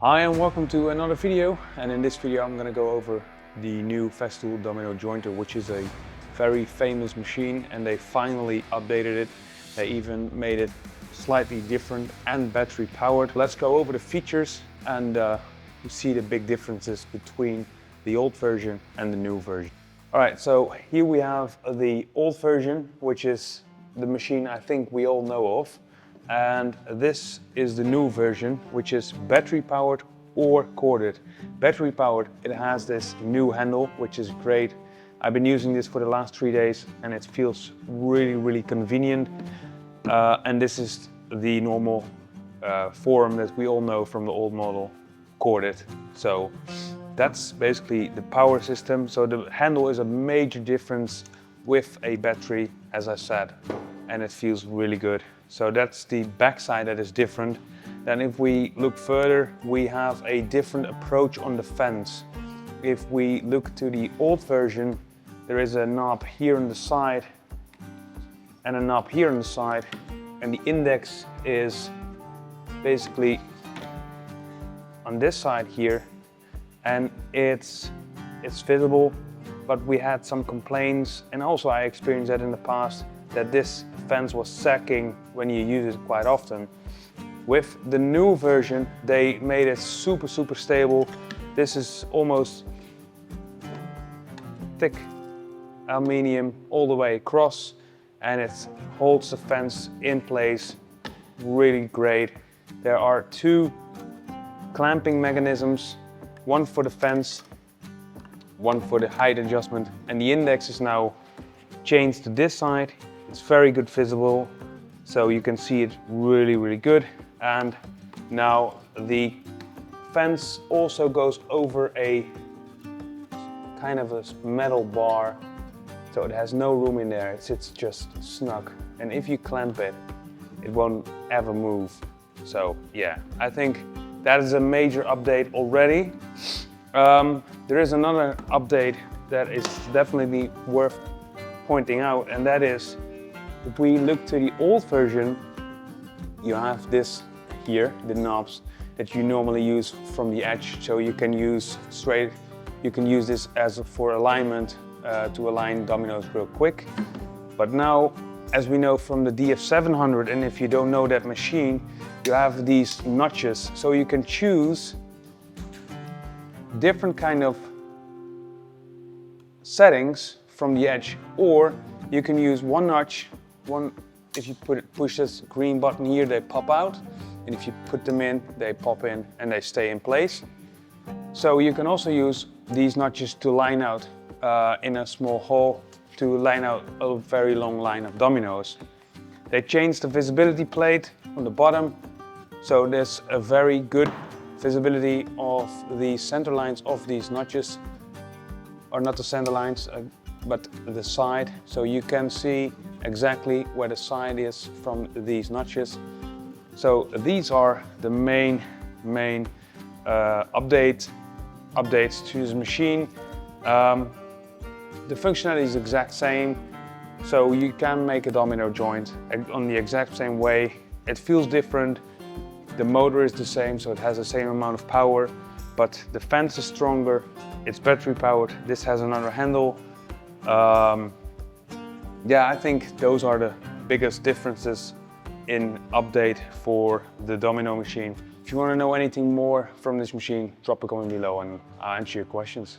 Hi and welcome to another video, and in this video I'm going to go over the new Festool Domino jointer, which is a very famous machine, and they finally updated it. They even made it slightly different and battery powered. Let's go over the features and you see the big differences between the old version and the new version. Alright, so here we have the old version, which is the machine I think we all know of. And this is the new version, which is battery powered or corded. Battery powered, it has this new handle, which is great. I've been using this for the last 3 days and it feels really convenient. And this is the normal form that we all know from the old model, corded. So that's basically the power system. So the handle is a major difference with a battery, as I said, and it feels really good. So that's the back side that is different. Then if we look further, we have a different approach on the fence. If we look to the old version, there is a knob here on the side and a knob here on the side, and the index is basically on this side here, and it's visible, but we had some complaints, and also I experienced that in the past, that this fence was sagging when you use it quite often. With the new version, they made it super stable. This is almost thick aluminium all the way across, and it holds the fence in place really great. There are two clamping mechanisms, one for the fence, one for the height adjustment, and the index is now changed to this side. It's very good visible, so you can see it really good. And now the fence also goes over a kind of a metal bar, so it has no room in there. It sits just snug, and if you clamp it, it won't ever move. So yeah, I think that is a major update already. There is another update that is definitely worth pointing out, and that is, if we look to the old version, you have this here, the knobs that you normally use from the edge, so you can use straight. You can use this as for alignment to align dominoes real quick. But now, as we know from the DF700, and if you don't know that machine, you have these notches, so you can choose different kind of settings from the edge, or you can use one notch. If you push this green button here, they pop out, and if you put them in, they pop in and they stay in place. So you can also use these notches to line out in a small hole, to line out a very long line of dominoes. They changed the visibility plate on the bottom, so there's a very good visibility of the center lines of these notches, or not the center lines, but the side, so you can see exactly where the side is from these notches. So these are the main updates to this machine. The functionality is the exact same, so you can make a domino joint on the exact same way. It feels different. The motor is the same, so it has the same amount of power, but the fence is stronger. It's battery powered. This has another handle. Yeah, I think those are the biggest differences in update for the Domino machine. If you want to know anything more from this machine, drop a comment below and I'll answer your questions.